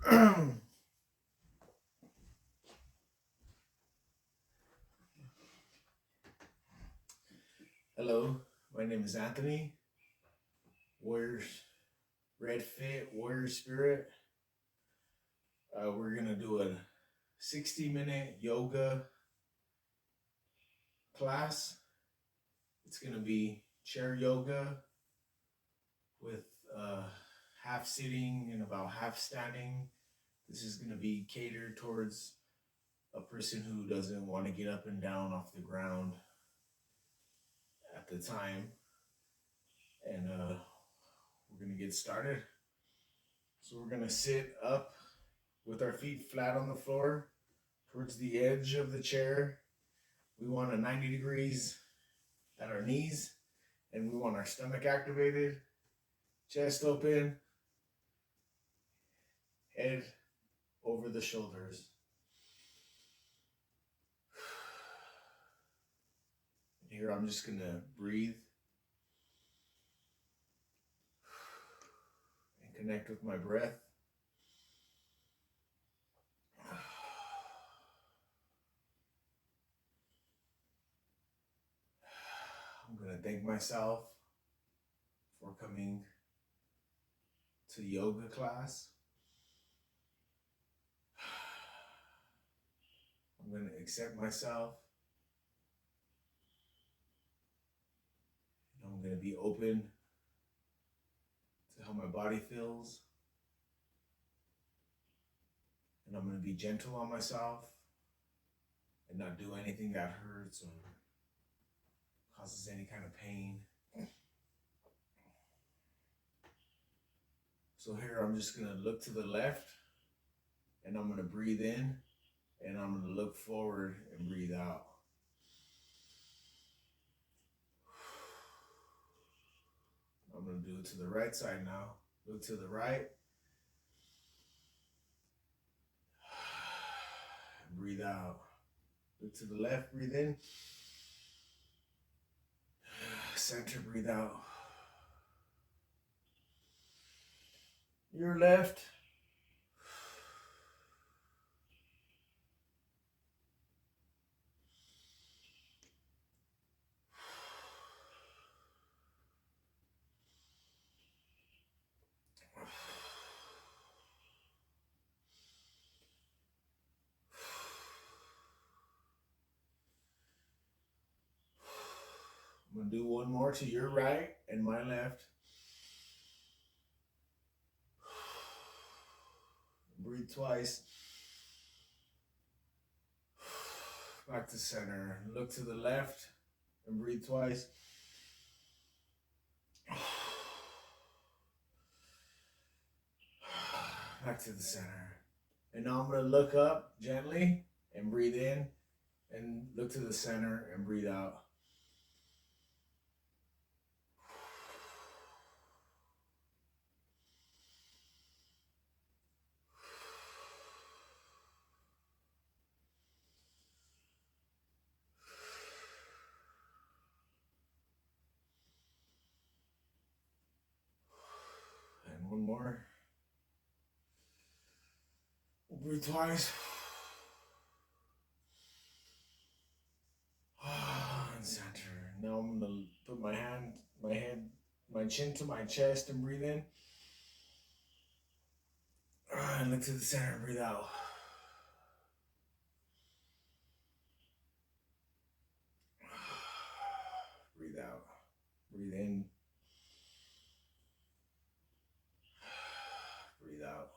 Hello, my name is Anthony. Warriors, Red Fit, Warrior Spirit. We're gonna do a 60-minute yoga class. It's gonna be chair yoga with half sitting and about half standing. This is gonna be catered towards a person who doesn't want to get up and down off the ground at the time. And we're gonna get started. So we're gonna sit up with our feet flat on the floor towards the edge of the chair. We want a 90 degrees at our knees, and we want our stomach activated, chest open, head over the shoulders. Here I'm just gonna breathe and connect with my breath. I'm gonna thank myself for coming to yoga class. I'm gonna accept myself. And I'm gonna be open to how my body feels. And I'm gonna be gentle on myself and not do anything that hurts or causes any kind of pain. So here I'm just gonna look to the left and I'm gonna breathe in and I'm gonna look forward and breathe out. I'm gonna do it to the right side now. Look to the right. Breathe out. Look to the left, breathe in. Center, breathe out. Your left. I'm gonna do one more to your right and my left. Breathe twice. Back to center. Look to the left and breathe twice. Back to the center. And now I'm going to look up gently and breathe in and look to the center and breathe out. And one more. Breathe twice. And center. Now I'm going to put my hand, my head, my chin to my chest and breathe in. And look to the center and breathe out. Breathe out. Breathe in. Breathe out.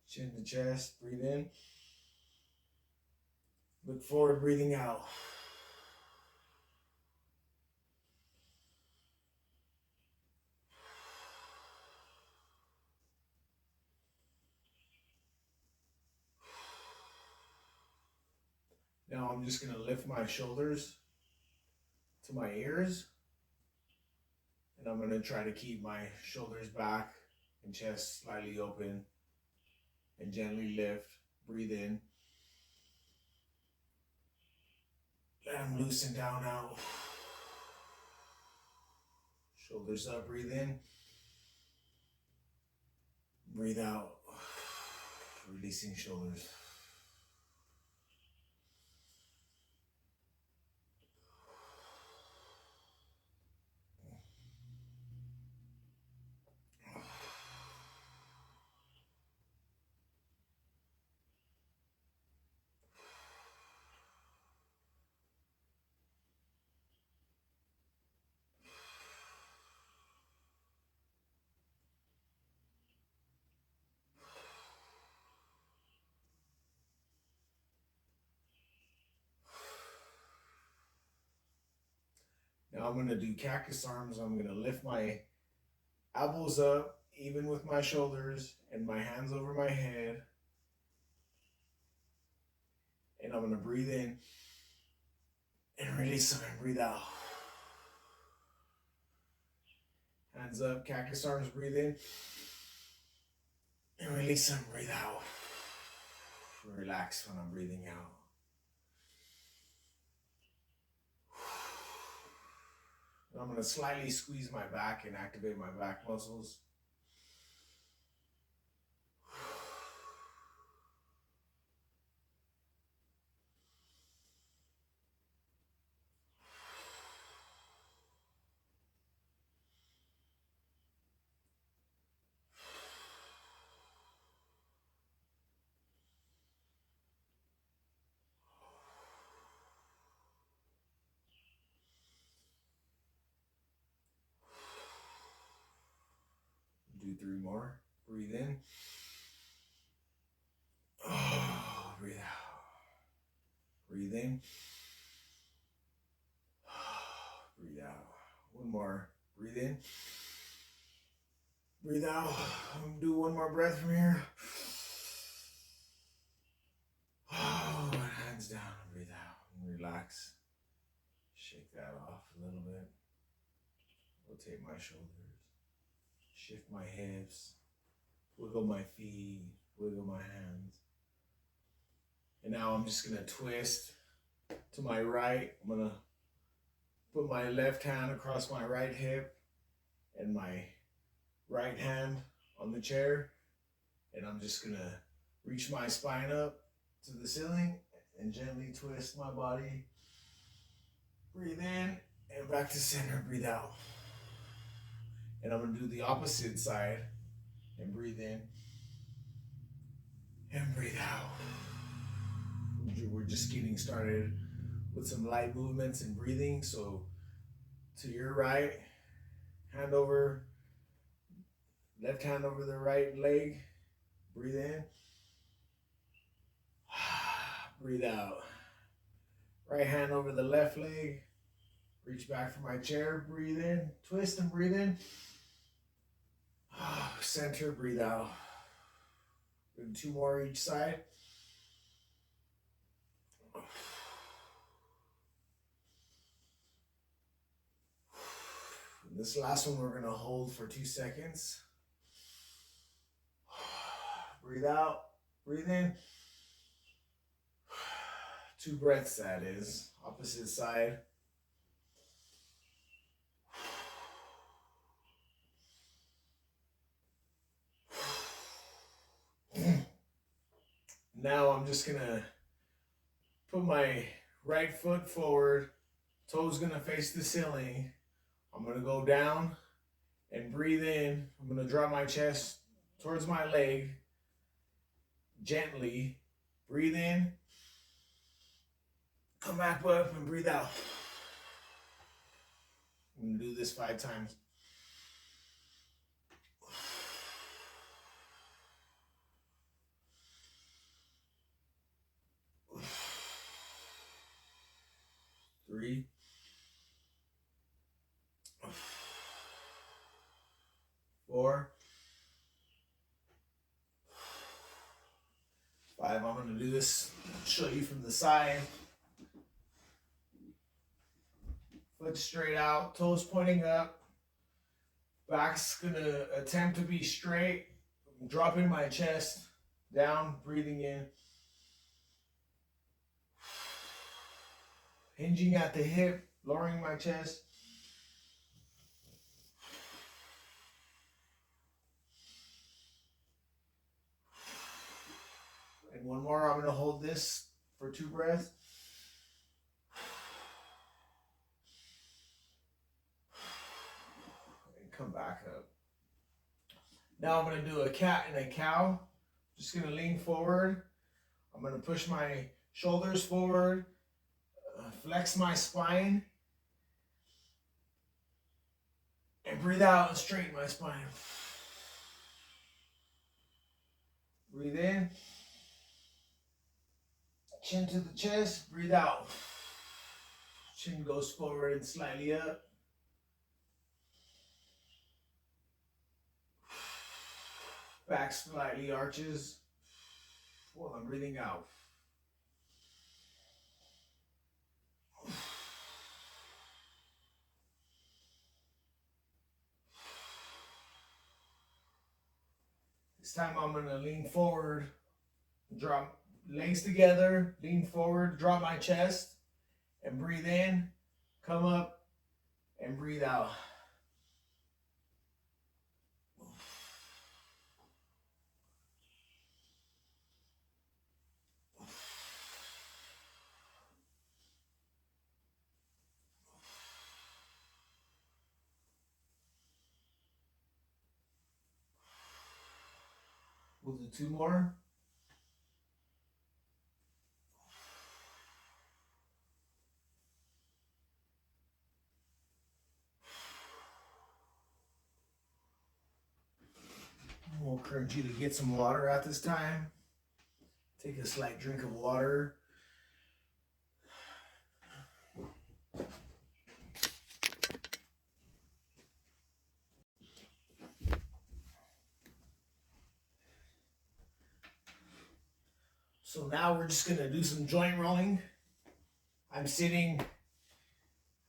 Chin to chest. Breathe in. Look forward, breathing out. Now I'm just going to lift my shoulders to my ears. And I'm going to try to keep my shoulders back and chest slightly open. And gently lift. Breathe in. Let them loosen down out. Shoulders up. Breathe in. Breathe out. Releasing shoulders. Now I'm going to do cactus arms. I'm going to lift my elbows up, even with my shoulders, and my hands over my head. And I'm going to breathe in and release them and breathe out. Hands up, cactus arms, breathe in. And release them, breathe out. Relax when I'm breathing out. And I'm going to slightly squeeze my back and activate my back muscles. Do 3 more. Breathe in. Oh, breathe out. Breathe in. Breathe out. 1 more. Breathe in. Breathe out. I'm going to do 1 more breath from here. Oh, hands down. Breathe out. And relax. Shake that off a little bit. Rotate my shoulders. Shift my hips. Wiggle my feet. Wiggle my hands. And now I'm just going to twist to my right. I'm going to put my left hand across my right hip and my right hand on the chair. And I'm just going to reach my spine up to the ceiling and gently twist my body. Breathe in and back to center. Breathe out. And I'm going to do the opposite side and breathe in and breathe out. We're just getting started with some light movements and breathing. So to your right, hand over, left hand over the right leg. Breathe in. Breathe out. Right hand over the left leg. Reach back for my chair. Breathe in. Twist and breathe in. Center. Breathe out. Do 2 more each side. And this last one we're going to hold for 2 seconds. Breathe out. Breathe in. 2 breaths, that is. Opposite side. Now I'm just going to put my right foot forward. Toes going to face the ceiling. I'm going to go down and breathe in. I'm going to drop my chest towards my leg. Gently. Breathe in. Come back up and breathe out. I'm going to do this 5 times. Three. 4. 5. I'm going to do this, show you from the side. Foot straight out, toes pointing up. Back's going to attempt to be straight. Dropping my chest down, breathing in. Hinging at the hip, lowering my chest. And one more. I'm going to hold this for 2 breaths. And come back up. Now I'm going to do a cat and a cow. Just going to lean forward. I'm going to push my shoulders forward, flex my spine, and breathe out and straighten my spine. Breathe in. Chin to the chest. Breathe out. Chin goes forward and slightly up. Back slightly arches while I'm breathing out. This time I'm going to lean forward, drop legs together, lean forward, drop my chest, and breathe in, come up, and breathe out. We'll do 2 more. We'll encourage you to get some water at this time. Take a slight drink of water. So now we're just going to do some joint rolling. I'm sitting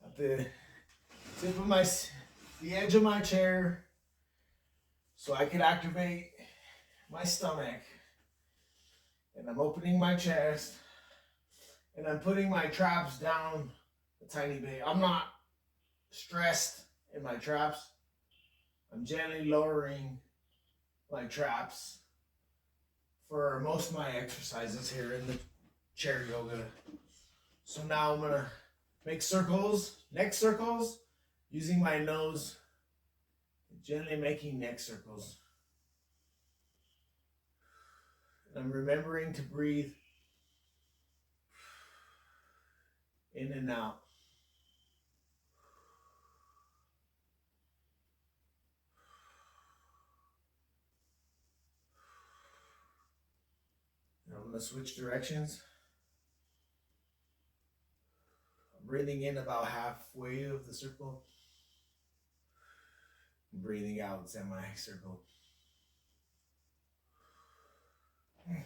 at the tip of the edge of my chair so I can activate my stomach. And I'm opening my chest and I'm putting my traps down a tiny bit. I'm not stressed in my traps. I'm gently lowering my traps for most of my exercises here in the chair yoga. So now I'm gonna make circles, neck circles, using my nose, gently making neck circles. And I'm remembering to breathe in and out. And I'm gonna switch directions. I'm breathing in about halfway of the circle. Breathing out semi-circle. I'm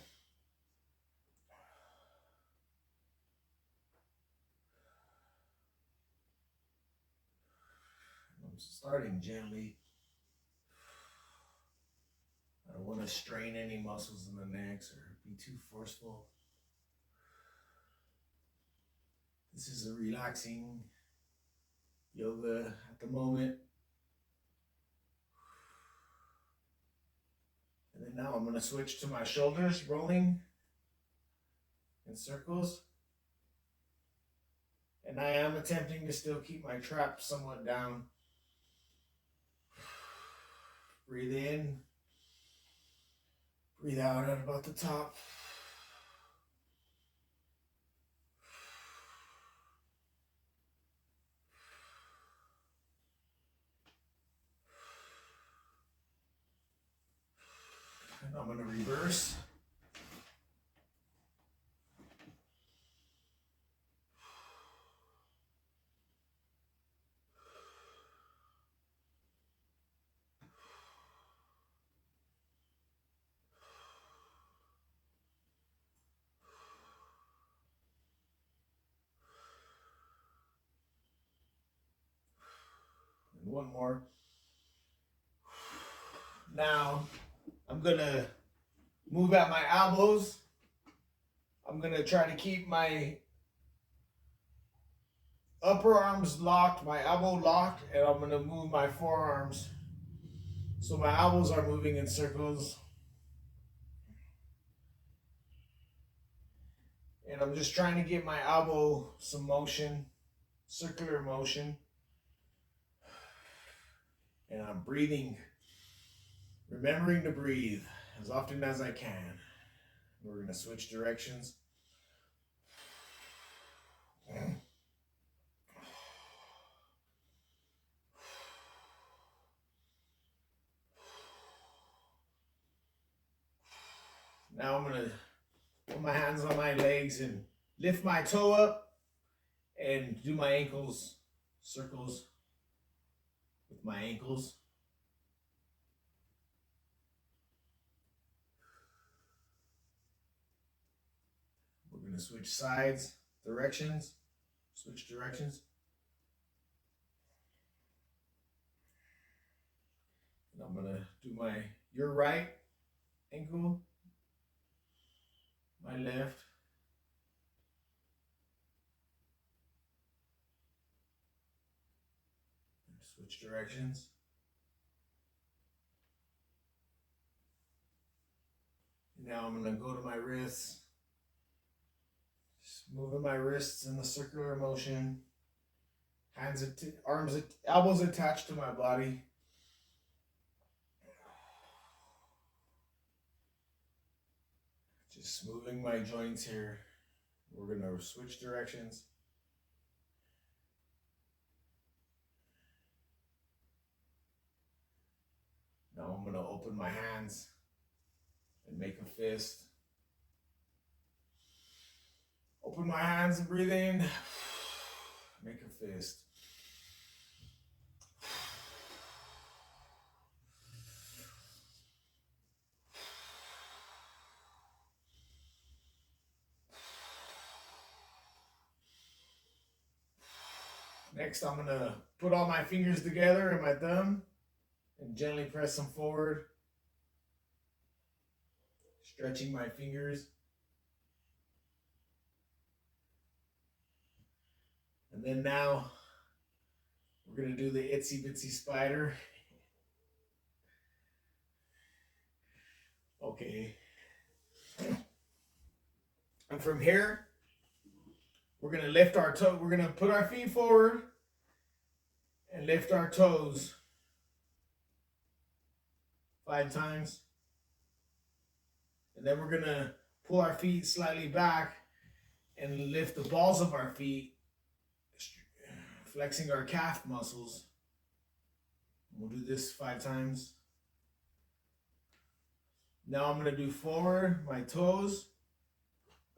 starting gently. I don't want to strain any muscles in the necks or be too forceful. This is a relaxing yoga at the moment. And then now I'm going to switch to my shoulders, rolling in circles. And I am attempting to still keep my trap somewhat down. Breathe in. Breathe out at about the top. And I'm going to reverse. And one more. Now, I'm going to move at my elbows. I'm going to try to keep my upper arms locked, my elbow locked, and I'm going to move my forearms. So my elbows are moving in circles. And I'm just trying to get my elbow some motion, circular motion. And I'm breathing, remembering to breathe as often as I can. We're going to switch directions. Now I'm going to put my hands on my legs and lift my toe up and do my ankles, circles with my ankles. We're going to switch sides, directions, switch directions. And I'm going to do your right ankle, my left. Switch directions. Now I'm going to go to my wrists. Just moving my wrists in the circular motion. Hands, arms, elbows attached to my body. Just moving my joints here. We're going to switch directions. Now I'm going to open my hands and make a fist. Open my hands and breathe in. Make a fist. Next, I'm going to put all my fingers together and my thumb and gently press them forward. Stretching my fingers. And then now, we're going to do the itsy bitsy spider. Okay. And from here, we're going to lift our toe. We're going to put our feet forward and lift our toes 5 times. And then we're going to pull our feet slightly back and lift the balls of our feet, flexing our calf muscles. We'll do this 5 times. Now I'm going to do forward, my toes,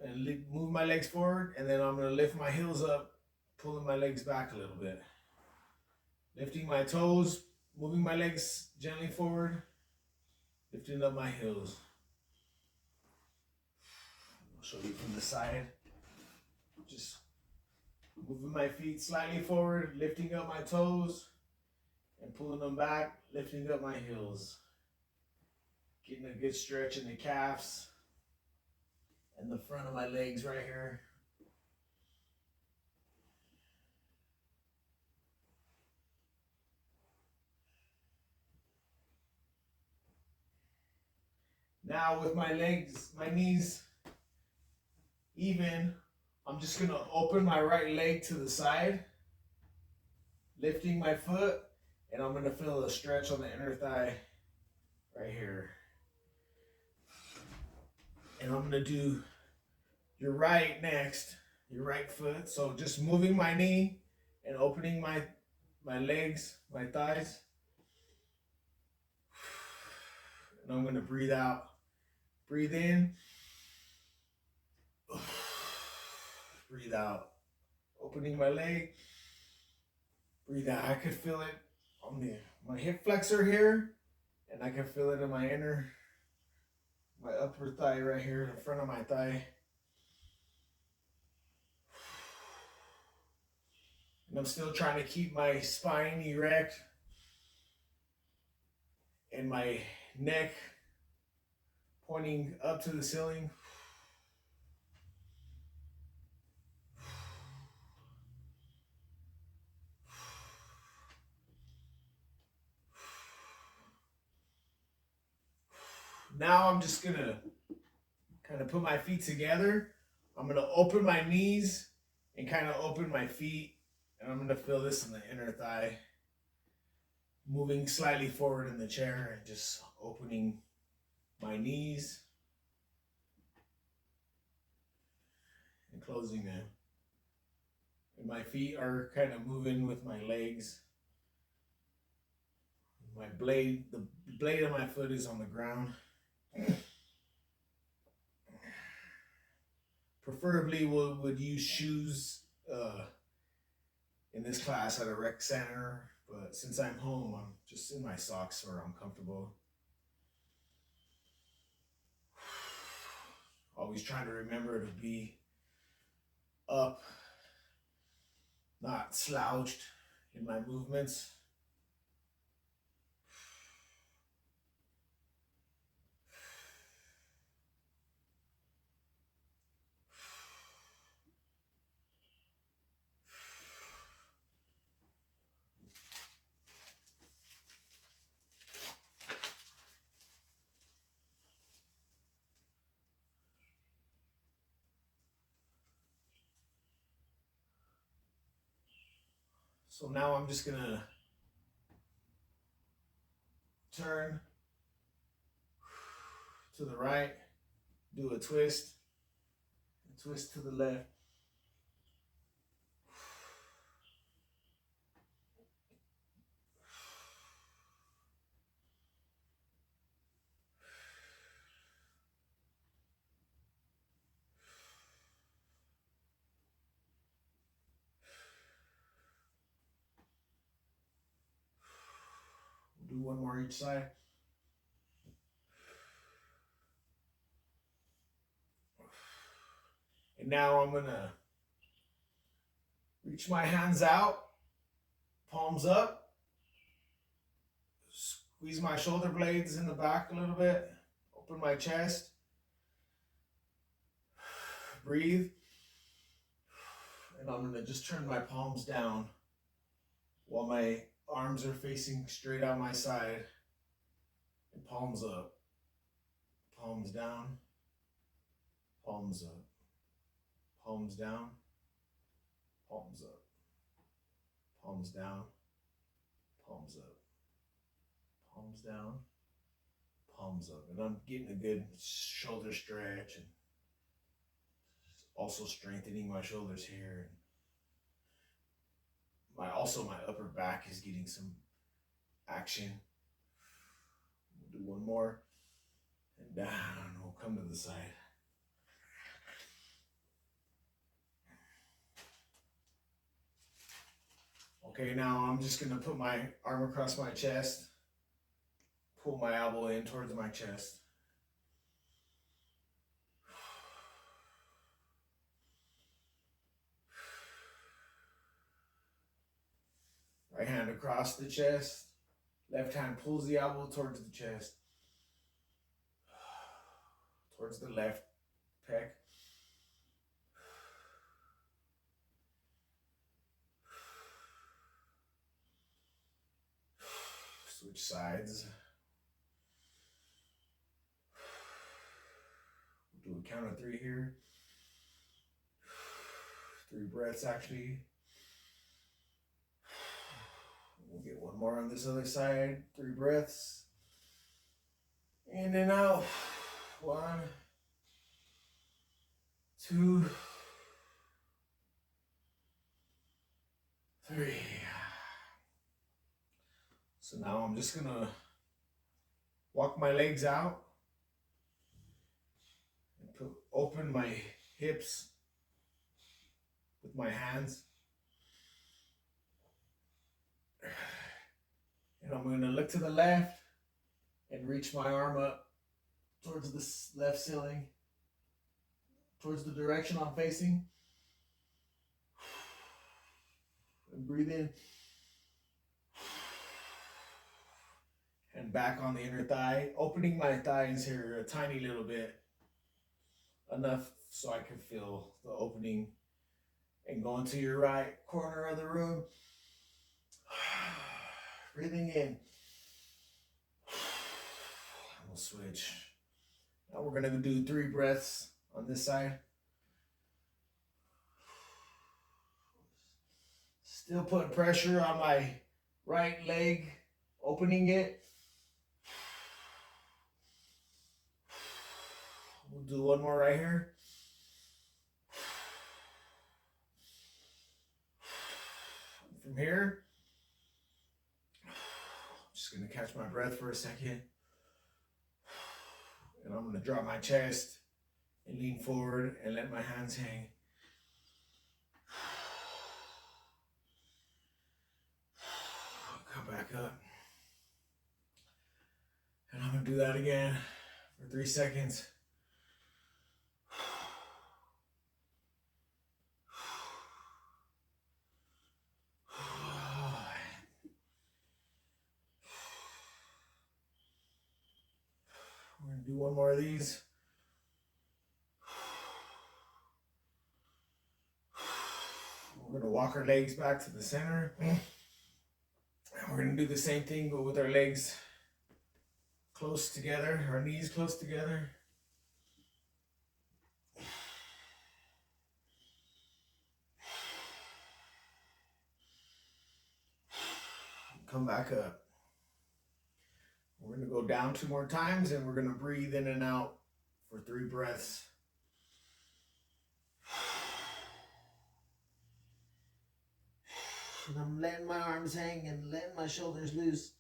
and move my legs forward, and then I'm going to lift my heels up, pulling my legs back a little bit. Lifting my toes, moving my legs gently forward, lifting up my heels. I'll show you from the side. Just moving my feet slightly forward, lifting up my toes, and pulling them back, lifting up my heels. Getting a good stretch in the calves and the front of my legs right here. Now with my legs, my knees even, I'm just going to open my right leg to the side, lifting my foot, and I'm going to feel a stretch on the inner thigh right here. And I'm going to do your right next, your right foot. So just moving my knee and opening my legs, my thighs. And I'm going to breathe out. Breathe in. Breathe out. Opening my leg. Breathe out. I could feel it on my hip flexor here. And I can feel it in my upper thigh right here, in front of my thigh. And I'm still trying to keep my spine erect and my neck pointing up to the ceiling. Now I'm just gonna kind of put my feet together, I'm gonna open my knees and kind of open my feet, and I'm gonna feel this in the inner thigh. Moving slightly forward in the chair and just opening my knees and closing them. And my feet are kind of moving with my legs. The blade of my foot is on the ground. Preferably would use shoes in this class at a rec center, but since I'm home, I'm just in my socks where I'm comfortable. Always trying to remember to be up, not slouched in my movements. So now I'm just gonna turn to the right, do a twist to the left. We'll do one more each side. And now I'm gonna reach my hands out, palms up, squeeze my shoulder blades in the back a little bit, open my chest, breathe, and I'm gonna just turn my palms down while my arms are facing straight out my side, and palms up, palms down, palms up, palms down, palms up, palms down, palms up, palms down, palms up. And I'm getting a good shoulder stretch and also strengthening my shoulders here. My upper back is getting some action. We'll do one more and down. We'll come to the side. Okay, now I'm just gonna put my arm across my chest, pull my elbow in towards my chest. Right hand across the chest, left hand pulls the elbow towards the chest, towards the left pec. Switch sides. We'll do a count of 3 here. 3 breaths actually. We'll get one more on this other side. 3 breaths. In and out. 1, 2, 3. So now I'm just gonna walk my legs out and open my hips with my hands. And I'm gonna look to the left and reach my arm up towards the left ceiling, towards the direction I'm facing. And breathe in. And back on the inner thigh, opening my thighs here a tiny little bit, enough so I can feel the opening. And going to your right corner of the room, breathing in. We'll switch. Now we're gonna do 3 breaths on this side. Still putting pressure on my right leg, opening it. We'll do one more right here. From here, I'm just going to catch my breath for a second. And I'm going to drop my chest and lean forward and let my hands hang. Come back up. And I'm going to do that again for 3 seconds. We're going to do one more of these. We're going to walk our legs back to the center. And we're going to do the same thing, but with our legs close together, our knees close together. Come back up. We're going to go down 2 more times, and we're going to breathe in and out for 3 breaths. And I'm letting my arms hang and letting my shoulders loose.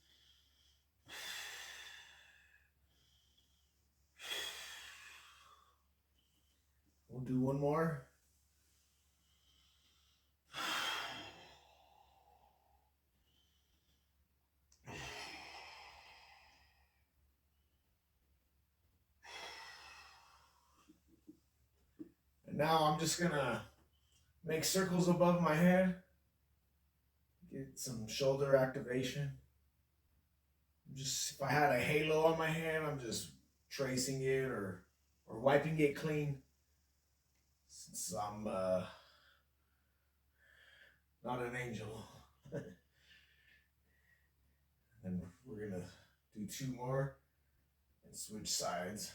We'll do one more. And now I'm just going to make circles above my head. Get some shoulder activation. Just if I had a halo on my head, I'm just tracing it or wiping it clean. Since I'm not an angel. And we're gonna do 2 more and switch sides.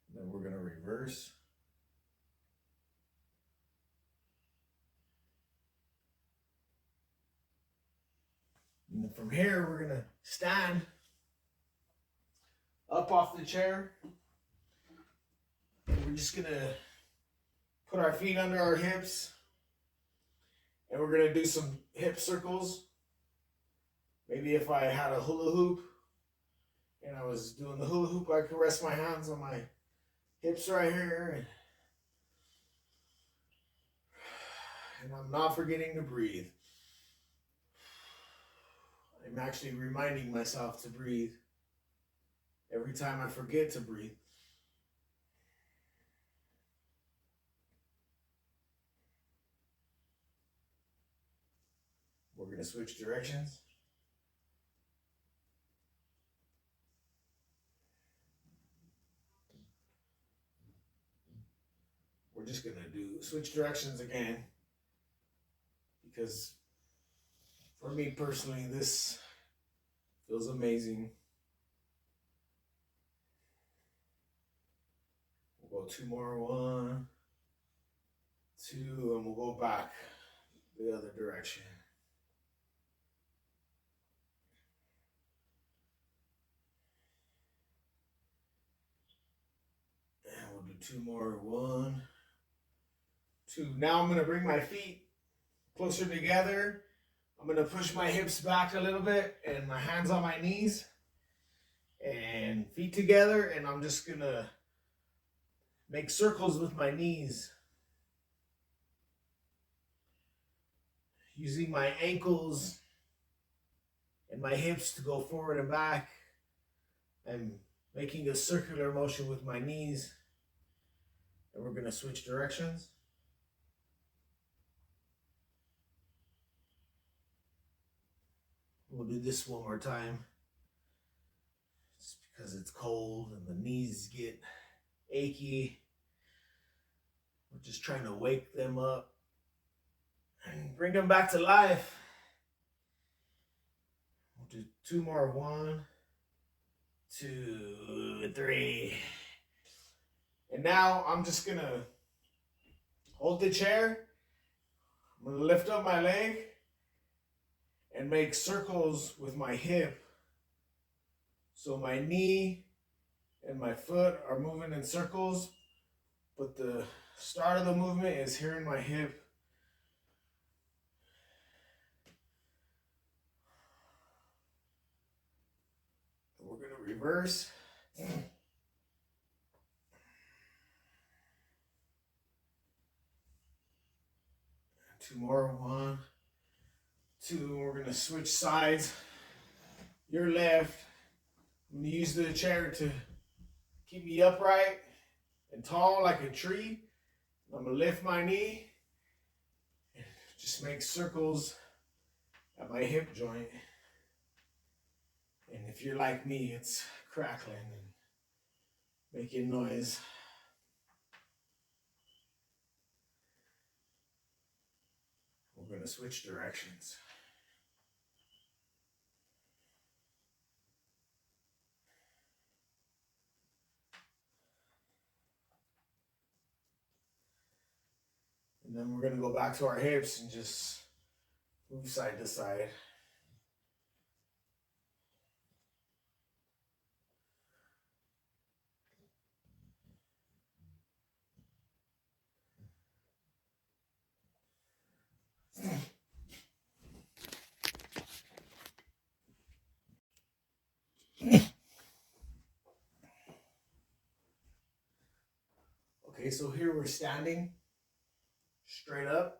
And then we're gonna reverse. And from here, we're gonna stand up off the chair. And we're just gonna put our feet under our hips. And we're gonna do some hip circles. Maybe if I had a hula hoop and I was doing the hula hoop, I could rest my hands on my hips right here. And I'm not forgetting to breathe. I'm actually reminding myself to breathe every time I forget to breathe. We're going to switch directions. We're just going to switch directions again, because for me personally, this feels amazing. We'll go 2 more, 1, 2, and we'll go back the other direction. And we'll do 2 more, 1, 2. Now I'm going to bring my feet closer together. I'm going to push my hips back a little bit and my hands on my knees and feet together, and I'm just going to make circles with my knees, using my ankles and my hips to go forward and back. I'm making a circular motion with my knees, and we're going to switch directions. We'll do this one more time, just because it's cold and the knees get achy. We're just trying to wake them up and bring them back to life. We'll do 2 more, 1, 2, 3. And now I'm just gonna Hold the chair. I'm going to lift up my leg and make circles with my hip. So my knee and my foot are moving in circles, but the start of the movement is here in my hip. We're going to reverse. 2 more. 1, 2. We're going to switch sides. Your left. I'm going to use the chair to keep me upright and tall like a tree. I'm going to lift my knee and just make circles at my hip joint. And if you're like me, it's crackling and making noise. We're going to switch directions. And then we're going to go back to our hips and just move side to side. Okay, so here we're standing straight up,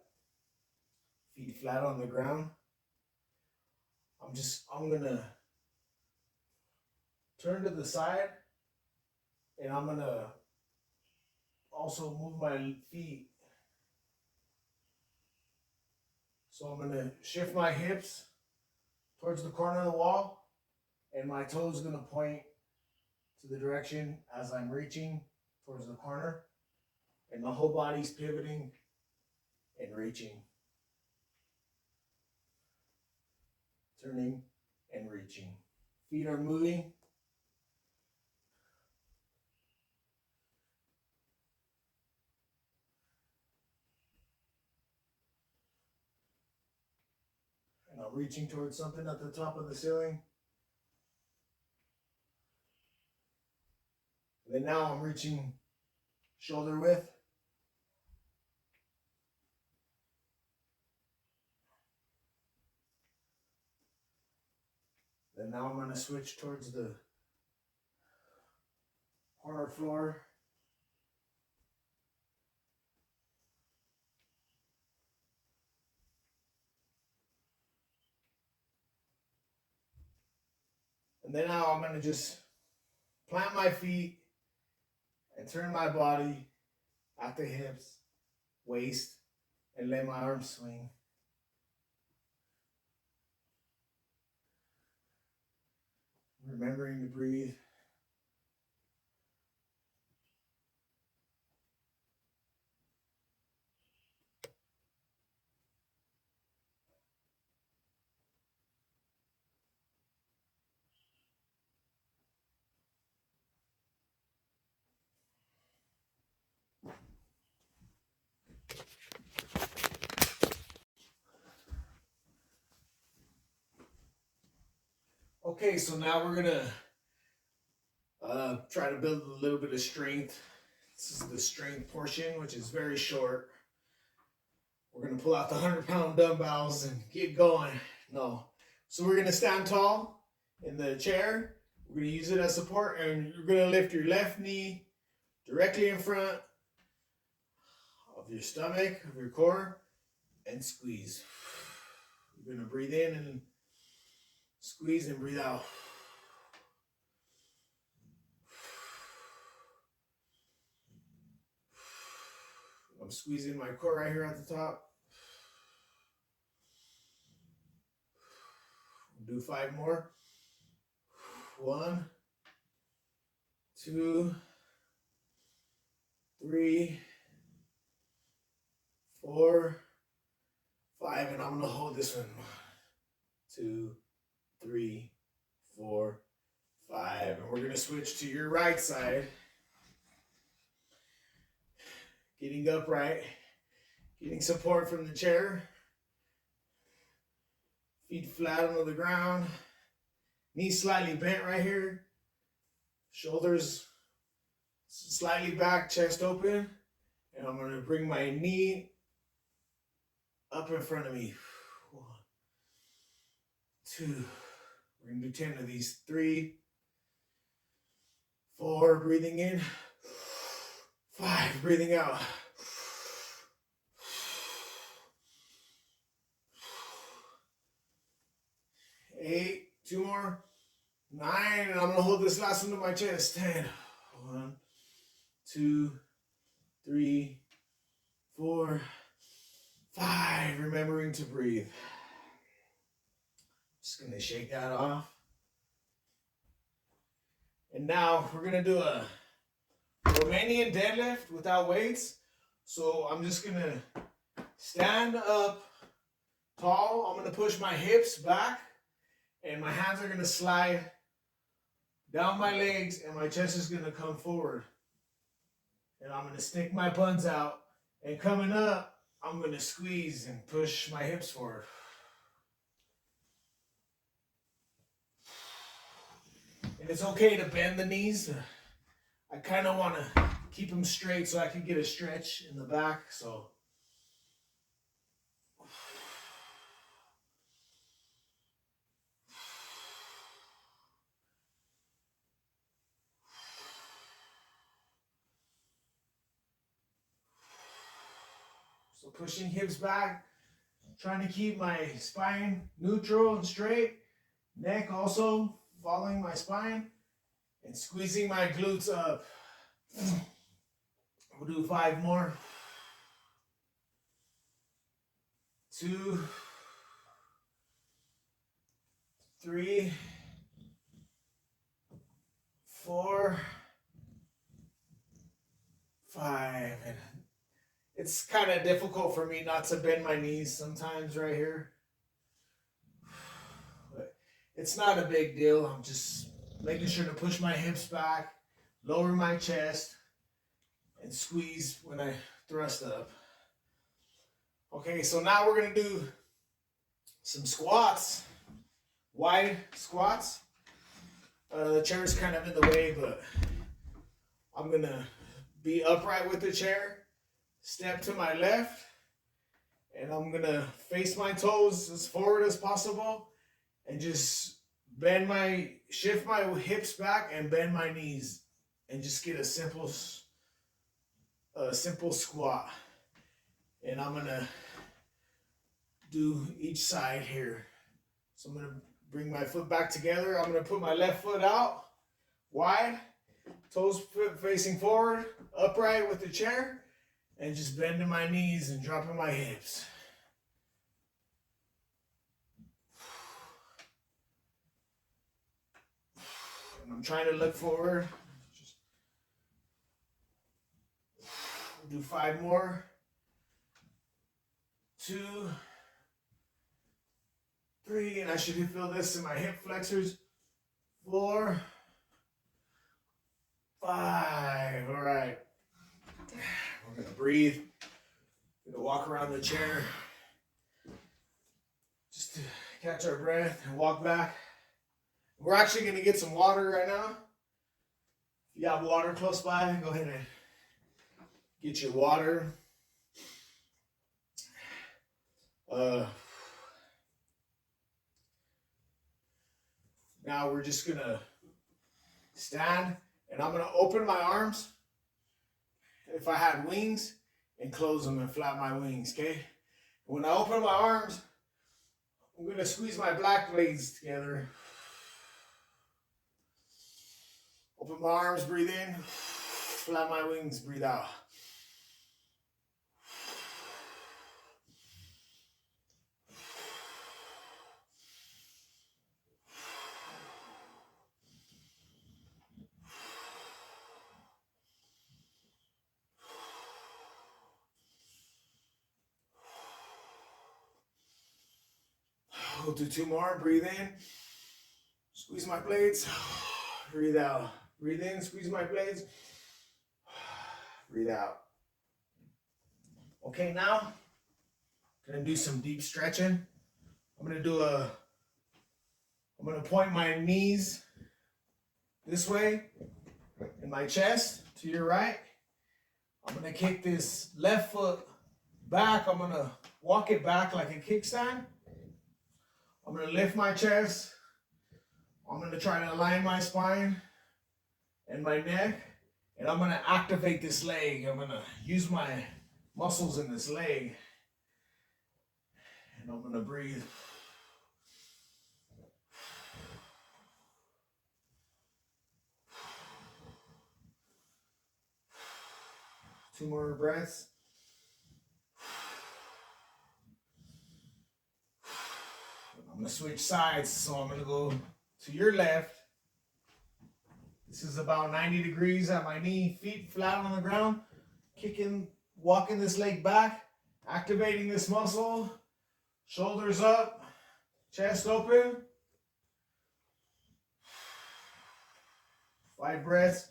feet flat on the ground. I'm gonna turn to the side, and I'm gonna also move my feet. So I'm gonna shift my hips towards the corner of the wall, and my toes gonna point to the direction as I'm reaching towards the corner, and the whole body's pivoting and reaching, turning and reaching. Feet are moving. And I'm reaching towards something at the top of the ceiling. And then now I'm reaching shoulder width. Then now I'm going to switch towards the corner floor. And then now I'm going to just plant my feet and turn my body at the hips, waist, and let my arms swing. Remembering to breathe. Okay, so now we're gonna try to build a little bit of strength. This is the strength portion, which is very short. We're gonna pull out the 100-pound dumbbells and get going. No. So we're gonna stand tall in the chair. We're gonna use it as support, and you're gonna lift your left knee directly in front of your stomach, of your core, and squeeze. You're gonna breathe in and squeeze and breathe out. I'm squeezing my core right here at the top. Do 5 more. 1, 2, 3, 4, 5, and I'm gonna hold this one. 2, 3, 4, 5, and we're gonna switch to your right side. Getting upright. Getting support from the chair. Feet flat onto the ground. Knees slightly bent right here. Shoulders slightly back, chest open. And I'm going to bring my knee up in front of me. 1, 2. We're going to do 10 of these. 3, 4, breathing in. 5, breathing out. 8, 2 more. 9, and I'm gonna hold this last one to my chest. 10. 1, 2, 3, 4, 5. Remembering to breathe. Just gonna shake that off. And now we're gonna do a Romanian deadlift without weights. So I'm just gonna stand up tall. I'm gonna push my hips back, and my hands are gonna slide down my legs, and my chest is gonna come forward. And I'm gonna stick my buns out, and coming up, I'm gonna squeeze and push my hips forward. And it's okay to bend the knees. I kind of want to keep them straight so I can get a stretch in the back. So pushing hips back, trying to keep my spine neutral and straight. Neck also following my spine, and squeezing my glutes up. We'll do 5 more. 2, 3, 4, 5. And it's kind of difficult for me not to bend my knees sometimes right here. But it's not a big deal. I'm just making sure to push my hips back, lower my chest, and squeeze when I thrust up. Okay, so now we're going to do some squats, wide squats. The chair's kind of in the way, but I'm going to be upright with the chair, step to my left, and I'm going to face my toes as forward as possible, and just shift my hips back and bend my knees, and just get a simple squat. And I'm gonna do each side here. So I'm gonna bring my foot back together. I'm gonna put my left foot out wide, toes facing forward, upright with the chair, and just bending my knees and dropping my hips. And I'm trying to look forward. We'll do 5 more. 2, 3, and I should feel this in my hip flexors. 4, 5. All right. We're gonna breathe. We're gonna walk around the chair just to catch our breath and walk back. We're actually gonna get some water right now. If you have water close by, go ahead and get your water. Now we're just gonna stand, and I'm gonna open my arms if I had wings and close them and flap my wings, okay? When I open my arms, I'm gonna squeeze my back legs together. Open my arms, breathe in, flap my wings, breathe out. We'll do 2 more. Breathe in, squeeze my blades, breathe out. Breathe in, squeeze my blades, breathe out. Okay, now Gonna do some deep stretching. I'm gonna point my knees this way in my chest to your right. I'm gonna kick this left foot back. I'm gonna walk it back like a kickstand. I'm gonna lift my chest. I'm gonna try to align my spine and my neck. And I'm gonna activate this leg. I'm gonna use my muscles in this leg. And I'm gonna breathe. Two more breaths. I'm gonna switch sides, so I'm gonna go to your left. This is about 90 degrees at my knee, feet flat on the ground, kicking, walking this leg back, activating this muscle, shoulders up, chest open. 5 breaths.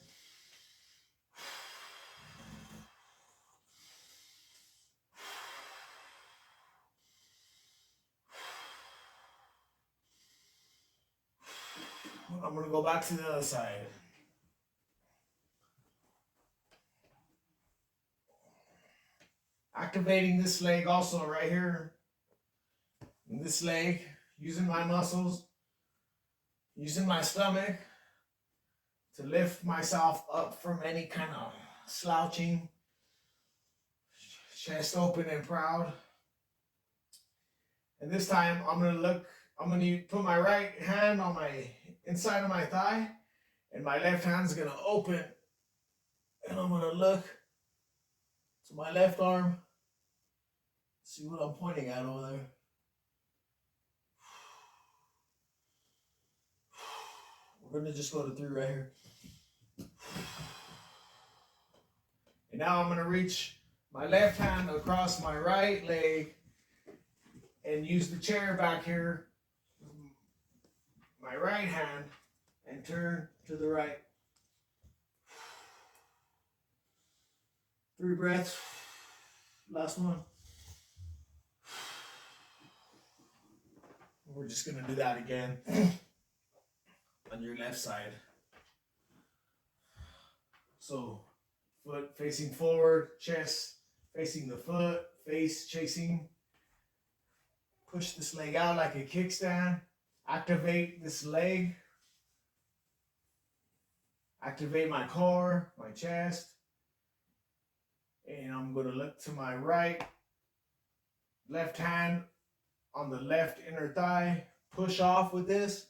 I'm gonna go back to the other side. Activating this leg also right here. In this leg, using my muscles, using my stomach to lift myself up from any kind of slouching. Chest open and proud. And this time I'm gonna put my right hand on my inside of my thigh, and my left hand's gonna open, and I'm gonna look to my left arm, see what I'm pointing at over there. We're gonna just go to 3 right here. And now I'm gonna reach my left hand across my right leg and use the chair back here, my right hand, and turn to the right. 3 breaths. Last one. We're just gonna do that again on your left side. So foot facing forward, chest facing the foot, face chasing. Push this leg out like a kickstand. Activate this leg. Activate my core, my chest. And I'm going to look to my right. Left hand on the left inner thigh. Push off with this.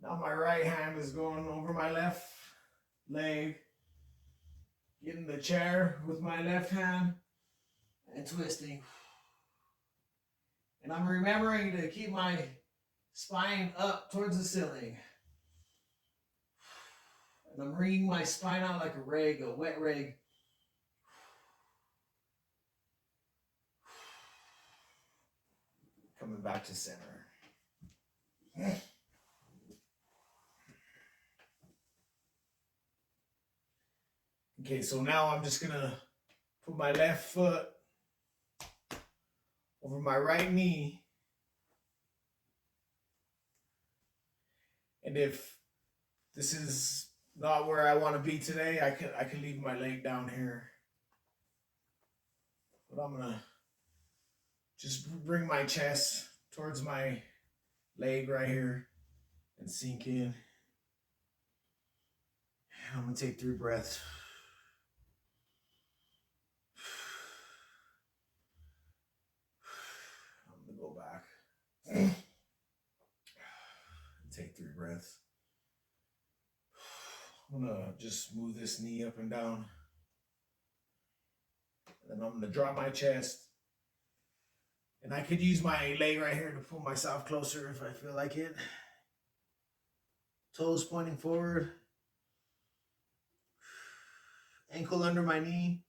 Now my right hand is going over my left leg. Getting the chair with my left hand and twisting. And I'm remembering to keep my spine up towards the ceiling. And I'm wringing my spine out like a rag, a wet rag. Coming back to center. Okay, so now I'm just gonna put my left foot over my right knee. And if this is not where I want to be today, I can leave my leg down here. But I'm gonna just bring my chest towards my leg right here and sink in. And I'm gonna take 3 breaths. I'm gonna go back. Take 3 breaths. I'm gonna just move this knee up and down. And then I'm gonna drop my chest. And I could use my leg right here to pull myself closer if I feel like it. Toes pointing forward. Ankle under my knee.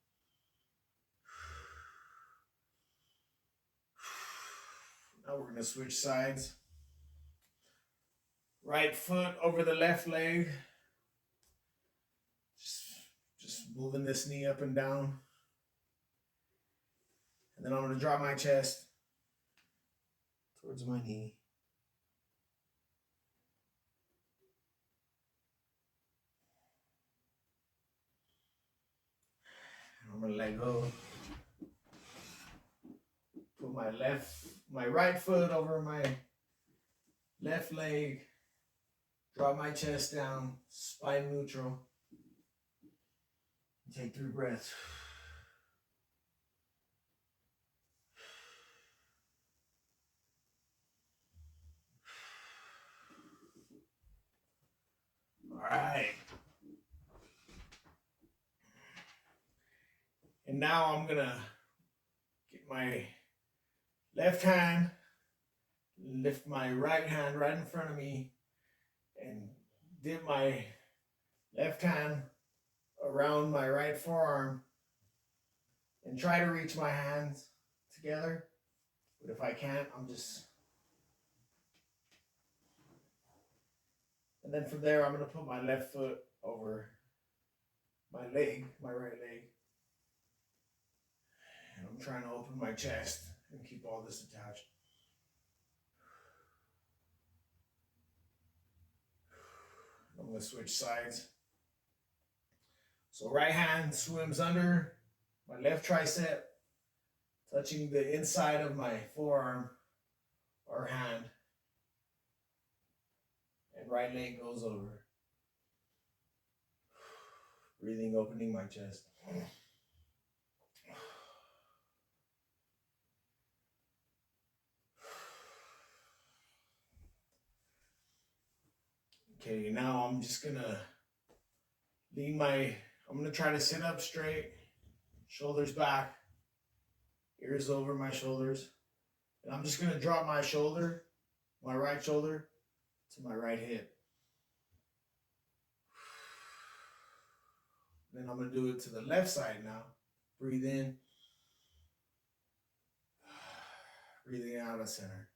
Now we're gonna switch sides. Right foot over the left leg. Just moving this knee up and down. And then I'm going to drop my chest towards my knee. I'm going to let go. Put my right foot over my left leg. Drop my chest down, spine neutral. Take 3 breaths. All right. And now I'm going to get my left hand, lift my right hand right in front of me, and dip my left hand around my right forearm and try to reach my hands together. But if I can't, and then from there, I'm going to put my left foot over my leg, my right leg. And I'm trying to open my chest and keep all this attached. I'm going to switch sides. So right hand swims under my left tricep, touching the inside of my forearm or hand. And right leg goes over. Breathing, opening my chest. Okay, now I'm just gonna I'm gonna try to sit up straight, shoulders back, ears over my shoulders. And I'm just gonna drop my shoulder, my right shoulder, to my right hip. Then I'm gonna do it to the left side now. Breathe in. Breathing out of center.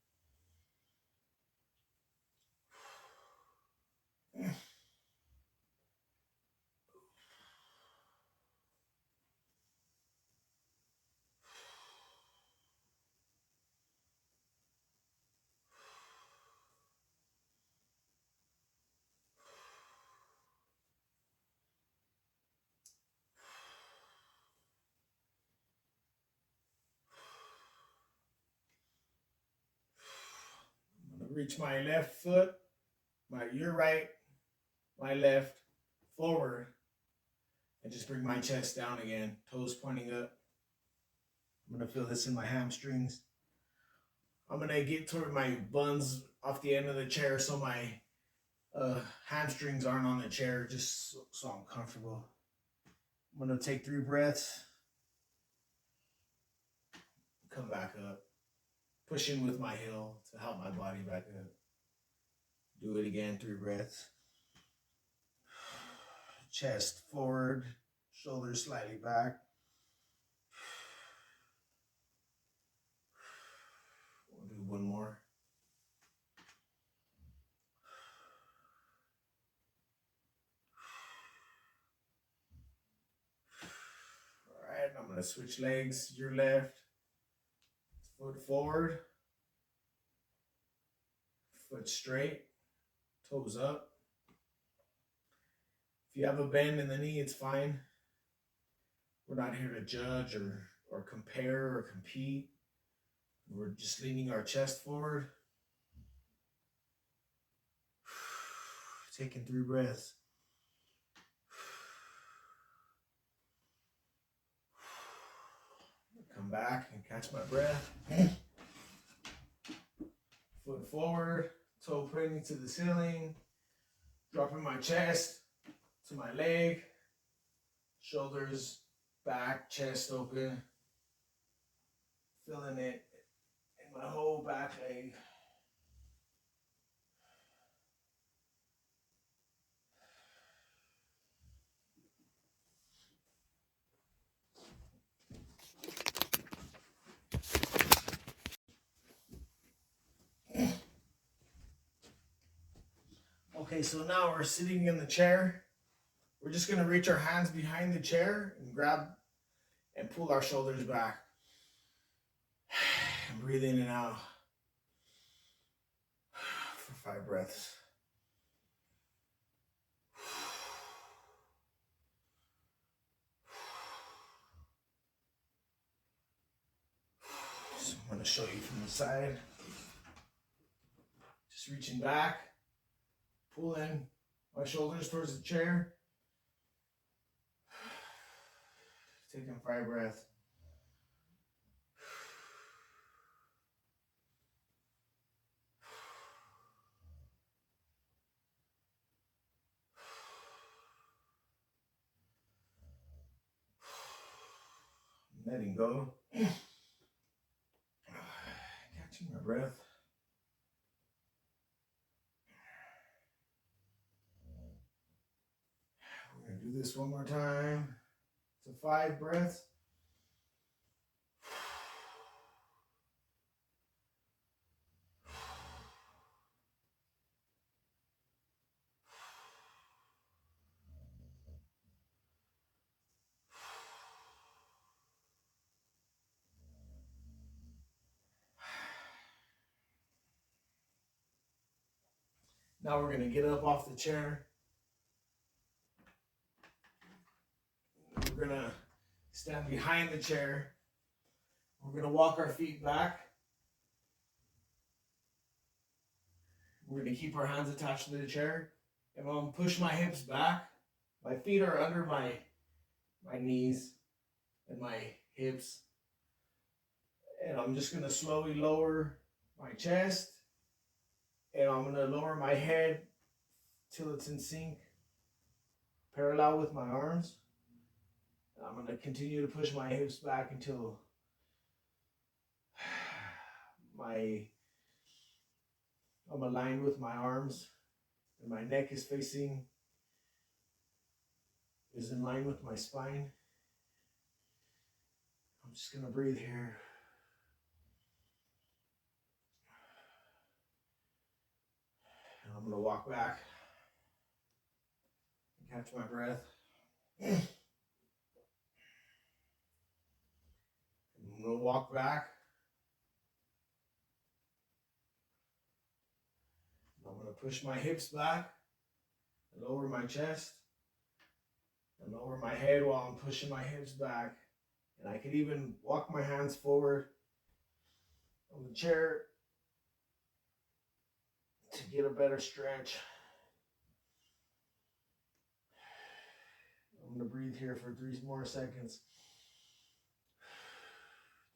I'm gonna reach my left foot, your right, my left, forward, and just bring my chest down again, toes pointing up. I'm gonna feel this in my hamstrings. I'm gonna get toward my buns off the end of the chair so my hamstrings aren't on the chair, just so I'm comfortable. I'm gonna take 3 breaths, come back up, push in with my heel to help my body back up. Do it again, 3 breaths. Chest forward, shoulders slightly back. We'll do one more. All right, I'm gonna switch legs. Your left, foot forward, foot straight, toes up. If you have a bend in the knee, it's fine. We're not here to judge or compare or compete. We're just leaning our chest forward. Taking 3 breaths. Come back and catch my breath. Foot forward, toe pointing to the ceiling. Dropping my chest to my leg. Shoulders back, chest open. Feeling it in my whole back leg. Okay, so now we're sitting in the chair. We're just gonna reach our hands behind the chair and grab and pull our shoulders back. And breathe in and out for 5 breaths. So I'm gonna show you from the side. Just reaching back, pulling my shoulders towards the chair. Taking 5 breaths. Letting go. Catching my breath. We're going to do this one more time. So 5 breaths. Now we're going to get up off the chair. We're going to stand behind the chair. We're going to walk our feet back. We're going to keep our hands attached to the chair. And I'm going to push my hips back. My feet are under my knees and my hips. And I'm just going to slowly lower my chest. And I'm going to lower my head till it's in sync, parallel with my arms. And I'm going to continue to push my hips back until I'm aligned with my arms and my neck is in line with my spine. I'm just going to breathe here. And I'm going to walk back and catch my breath. I'm going to walk back. I'm going to push my hips back and lower my chest and lower my head while I'm pushing my hips back. And I could even walk my hands forward on the chair to get a better stretch. I'm going to breathe here for 3 more seconds.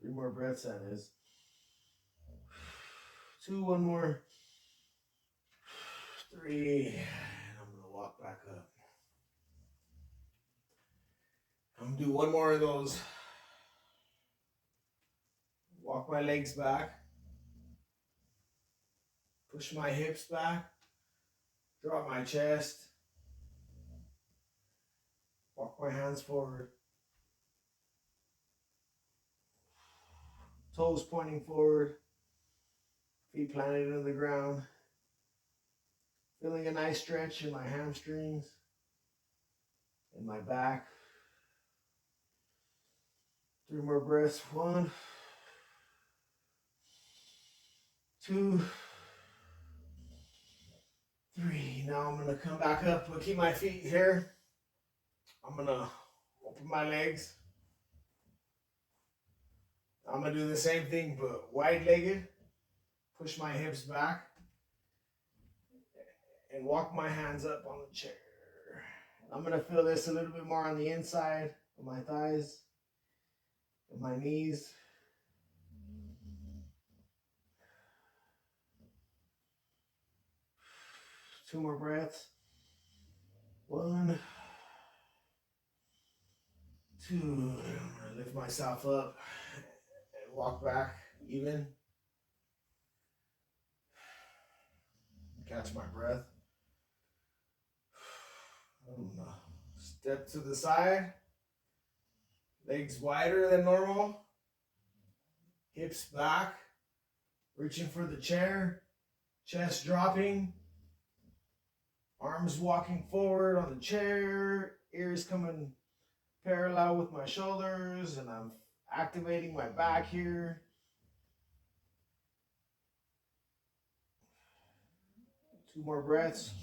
3 more breaths, that is. 2, 1 more. 3, and I'm going to walk back up. I'm going to do 1 more of those. Walk my legs back. Push my hips back. Drop my chest. Walk my hands forward. Toes pointing forward. Feet planted into the ground. Feeling a nice stretch in my hamstrings and my back. 3 more breaths. 1, 2, 3. Now I'm going to come back up. I'll keep my feet here. I'm going to open my legs. I'm going to do the same thing, but wide-legged. Push my hips back. And walk my hands up on the chair. I'm going to feel this a little bit more on the inside of my thighs and my knees. Two more breaths. 1, 2. I'm going to lift myself up and walk back even. Catch my breath. I'm going to step to the side. Legs wider than normal. Hips back. Reaching for the chair. Chest dropping. Arms walking forward on the chair, ears coming parallel with my shoulders, and I'm activating my back here. Two more breaths.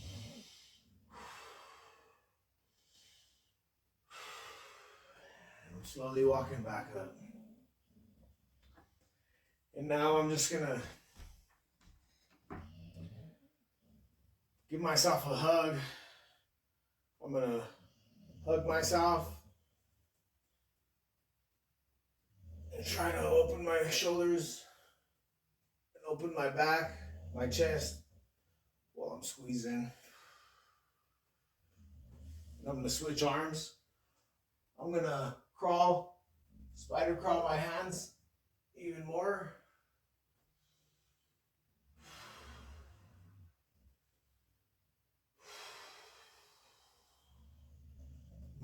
I'm slowly walking back up. And now I'm just gonna give myself a hug. I'm gonna hug myself and try to open my shoulders and open my back, my chest while I'm squeezing. And I'm gonna switch arms. I'm gonna crawl, spider crawl my hands even more.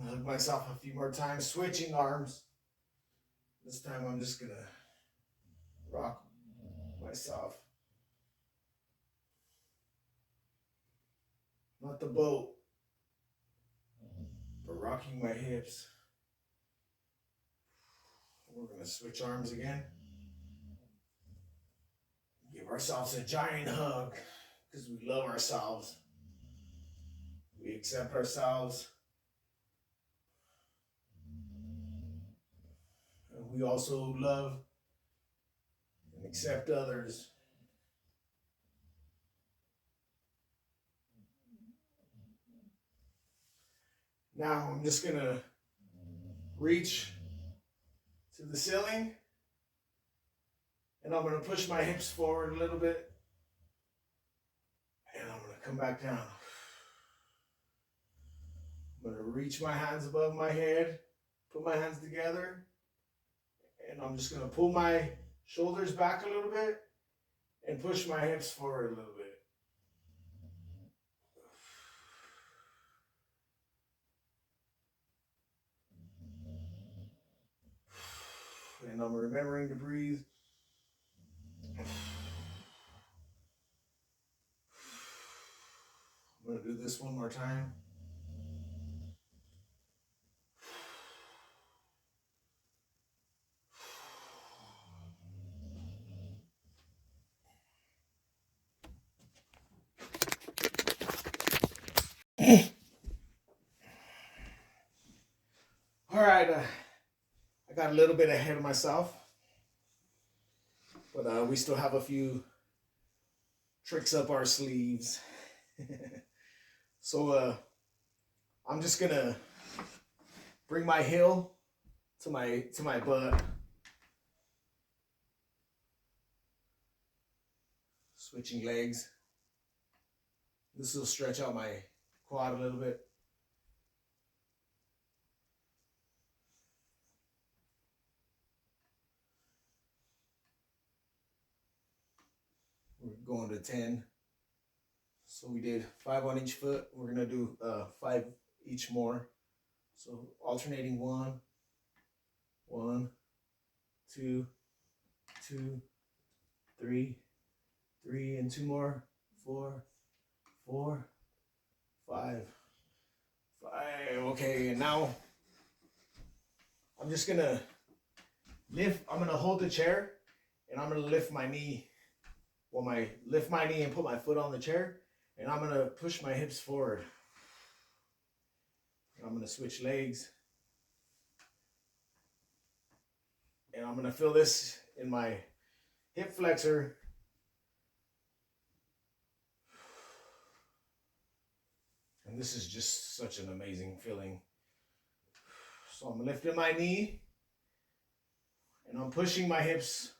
Hug myself a few more times, switching arms. This time I'm just gonna rock myself. Not the boat, but rocking my hips. We're gonna switch arms again. Give ourselves a giant hug because we love ourselves. We accept ourselves. And we also love and accept others. Now I'm just gonna reach to the ceiling and I'm gonna push my hips forward a little bit and I'm gonna come back down. I'm gonna reach my hands above my head, put my hands together, and I'm just gonna pull my shoulders back a little bit and push my hips forward a little bit. And I'm remembering to breathe. I'm gonna do this one more time. All right, I got a little bit ahead of myself, but we still have a few tricks up our sleeves. So I'm just gonna bring my heel to my butt. Switching legs. This will stretch out my quad a little bit. We're going to 10. So we did 5 on each foot. We're gonna do 5 each more. So alternating 1, 1, 2, 2, 3, 3, and 2 more. 4, 4, 5, 5. Okay, and now I'm just gonna lift. I'm gonna hold the chair, and I'm gonna lift my knee. Well, lift my knee and put my foot on the chair, and I'm gonna push my hips forward. And I'm gonna switch legs, and I'm gonna feel this in my hip flexor. And this is just such an amazing feeling. So I'm lifting my knee, and I'm pushing my hips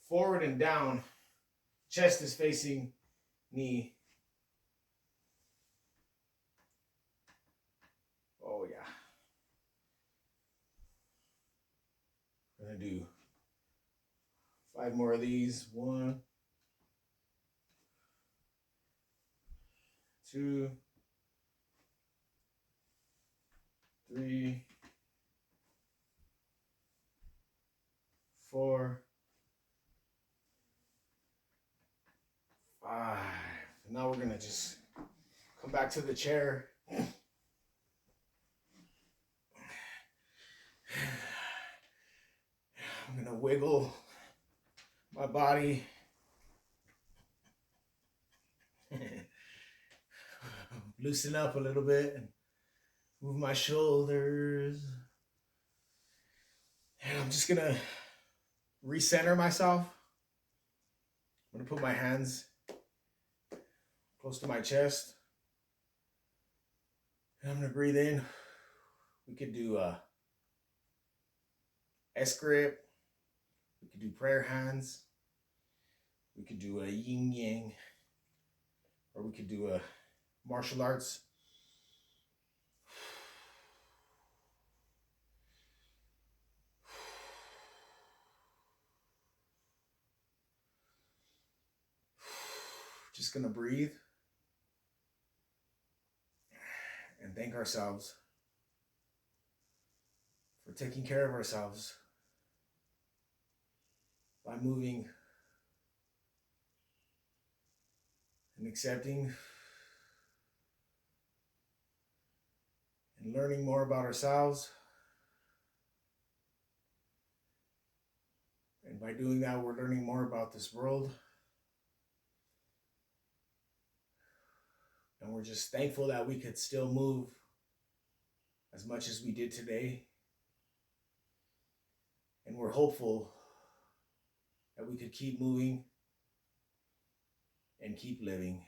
forward and down. Chest is facing knee. Oh yeah. I'm gonna do 5 more of these. 1, 2, 3, 4, 5. Now we're gonna just Come back to the chair. I'm gonna wiggle my body. Loosen up a little bit and move my shoulders. And I'm just gonna recenter myself. I'm gonna put my hands close to my chest. And I'm gonna breathe in. We could do a S grip. We could do prayer hands. We could do a yin yang. Or we could do a martial arts. Just gonna breathe and thank ourselves for taking care of ourselves by moving and accepting and learning more about ourselves. And by doing that, we're learning more about this world. And we're just thankful that we could still move as much as we did today. And we're hopeful that we could keep moving and keep living.